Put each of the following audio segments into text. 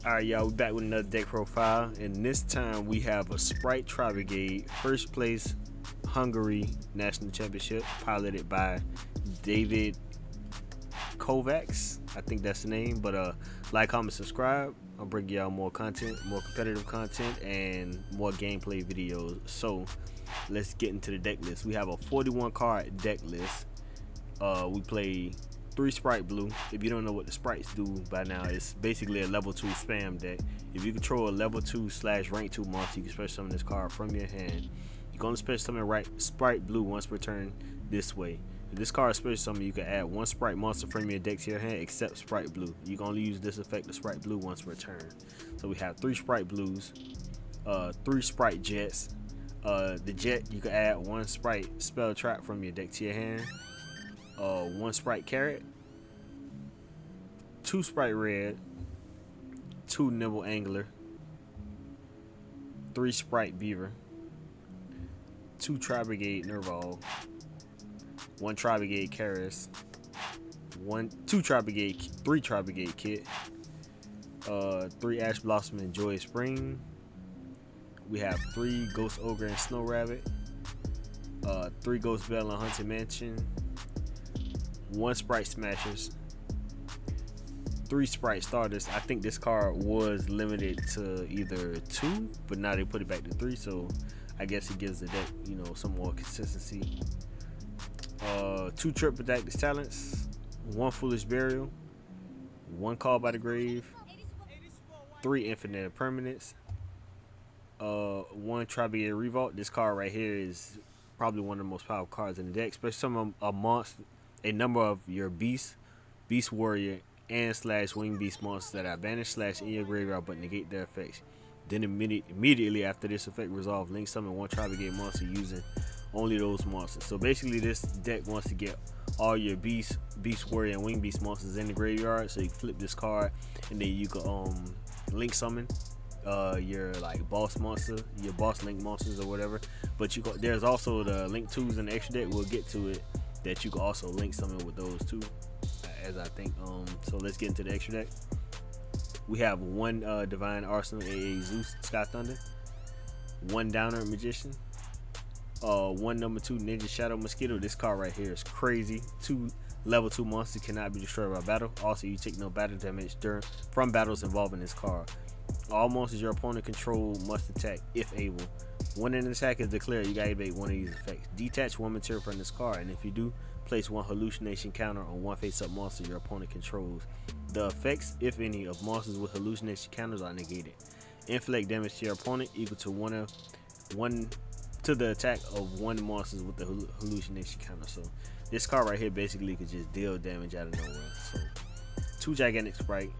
Alright, y'all, we back with another deck profile, and this time we have a Spright Tri-Brigade, first place Hungary National Championship, piloted by David Kovacs. I think that's the name, but like, comment, subscribe. I'll bring y'all more content, more competitive content, and more gameplay videos. So, let's get into the deck list. We have a 41 card deck list. We play 3 Spright Blue. If you don't know what the Sprites do by now, it's basically a level 2 spam deck. If you control a level 2/rank 2 monster, you can special summon this card from your hand. You're going to special summon Spright Blue once per turn this way. If this card is special summon, you can add 1 Spright monster from your deck to your hand except Spright Blue. You're going to use this effect of Spright Blue once per turn. So we have 3 Spright Blues, 3 Spright Jets. The Jet, you can add 1 Spright Spell Trap from your deck to your hand. 1 Spright Carrot, 2 Spright Red, 2 Nibble Angler, 3 Spright Beaver, 2 Tri-Brigade Nerval, 1 Tri-Brigade Karis, 3 Tri-Brigade Kit, 3 Ash Blossom and Joy Spring. We have 3 Ghost Ogre and Snow Rabbit, 3 Ghost Bell and Haunted Mansion, 1 Spright Smashers, 3 Spright Starters. I think this card was limited to either 2, but now they put it back to 3, so I guess it gives the deck, some more consistency. 2 Triple Dactyl Talents, 1 Foolish Burial, 1 Call by the Grave, 3 Infinite Permanents, 1 Tri-Brigade Revolt. This card right here is probably one of the most powerful cards in the deck, especially some of a number of your Beast Warrior, and / Wing Beast monsters that are banished / in your graveyard but negate their effects. Then immediately after this effect resolve, link summon 1 Tri-Brigade monster using only those monsters. So basically this deck wants to get all your Beast Warrior, and Wing Beast monsters in the graveyard, so you can flip this card and then you can link summon your boss monster, your boss link monsters or whatever. But there's also the link 2s in the extra deck, we'll get to it, that you can also link summon with those too, as I think. So let's get into the extra deck. We have 1 Divine Arsenal AA Zeus Sky Thunder, 1 Downer Magician, 1 number 2 Ninja Shadow Mosquito. This card right here is crazy. 2 level 2 monsters cannot be destroyed by battle. Also, you take no battle damage from battles involving this card. All monsters your opponent control must attack if able. When an attack is declared, you gotta evade 1 of these effects. Detach 1 material from this card, and if you do, place 1 hallucination counter on 1 face-up monster your opponent controls. The effects, if any, of monsters with hallucination counters are negated. Inflict damage to your opponent equal to 1 to the attack of 1 monsters with the hallucination counter. So this card right here basically could just deal damage out of nowhere. So 2 Gigantic Spright,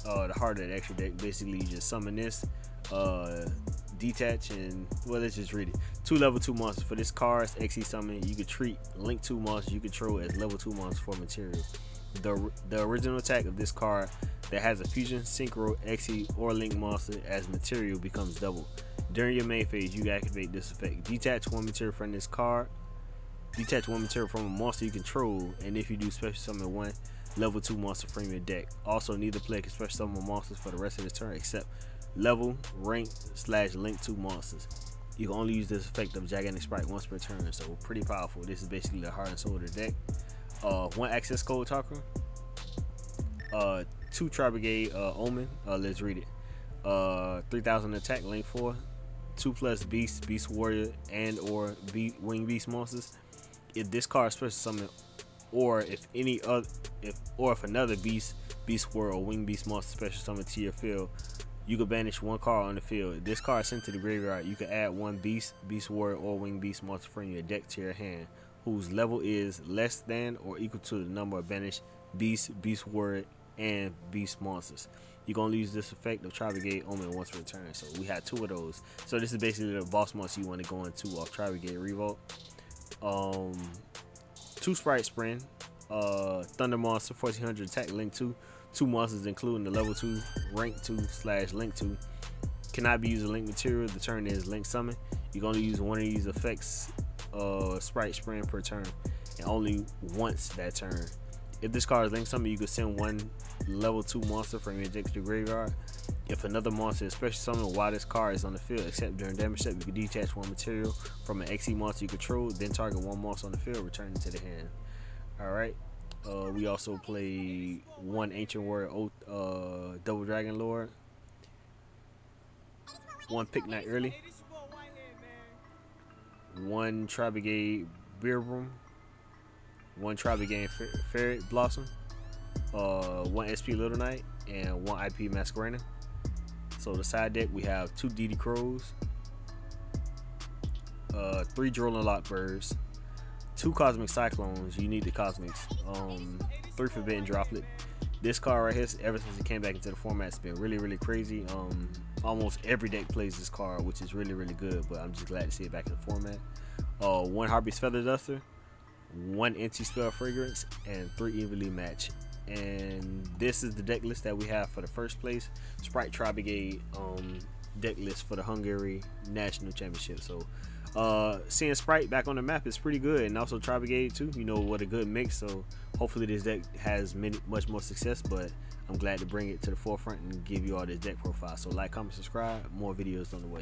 the heart of the extra deck. Basically you just summon this, detach, and let's just read it. 2 level 2 monsters. For this card's XE summon, you could treat link 2 monsters you control as level 2 monsters for material. The original attack of this card that has a fusion, synchro, XE, or link monster as material becomes double. During your main phase, you activate this effect. Detach 1 material from this card. Detach 1 material from a monster you control, and if you do, special summon 1 level 2 monster from your deck. Also, neither player can special summon monsters for the rest of the turn except level, rank / link 2 monsters. You can only use this effect of Gigantic Spright once per turn, so pretty powerful. This is basically the heart and soul of the deck. 1 access code talker, 2 Tri-Brigade Omen. Let's read it. 3000 attack, link 4, 2+ Beast Warrior, and or Wing Beast monsters. If this card is special summon, or if another Beast Warrior or Wing Beast monster special summon to your field, you can banish 1 card on the field. If this card is sent to the graveyard, you can add 1 Beast Warrior, or Wing Beast monster from your deck to your hand, whose level is less than or equal to the number of banished Beast Warrior, and Beast monsters. You can only use this effect of Tri-Brigade Omen once per turn. So we had 2 of those. So this is basically the boss monster you want to go into off Tri-Brigade Revolt. 2 Spright Spring, Thunder Monster, 1400 attack, link 2. 2 monsters including the level 2, rank 2 / link 2. Cannot be used as link material. The turn is link summon. You can only use 1 of these effects, Spright Spring, per turn, and only once that turn. If this card is link summon, you can send 1 level 2 monster from your deck to the graveyard. If another monster is special summoned while this card is on the field, except during damage step, you can detach one material from an XE monster you control, then target one monster on the field, return it to the hand. Alright. We also play one Ancient Warrior Oath, Double Dragon Lord, one Pick Night Early, one Tri-Brigade Beer Room, one Tri-Brigade Ferret Blossom, one SP Little Knight, and one IP Masquerena. So the side deck, we have 2 DD Crows, 3 Drolling Lockbirds, 2 Cosmic Cyclones, you need the Cosmics, 3 Forbidden Droplet. This card right here, ever since it came back into the format, it's been really crazy. Almost every deck plays this card, which is really good, but I'm just glad to see it back in the format. 1 Harpy's Feather Duster, 1 Anti-Spell Fragrance, and 3 Evenly Match. And this is the deck list that we have for the first place Spright Tri-Brigade deck list for the Hungary National Championship. So seeing Spright back on the map is pretty good, and also Tri-Brigade too, you know, what a good mix. So hopefully this deck has much more success, but I'm glad to bring it to the forefront and give you all this deck profile. So like, comment, subscribe, more videos on the way.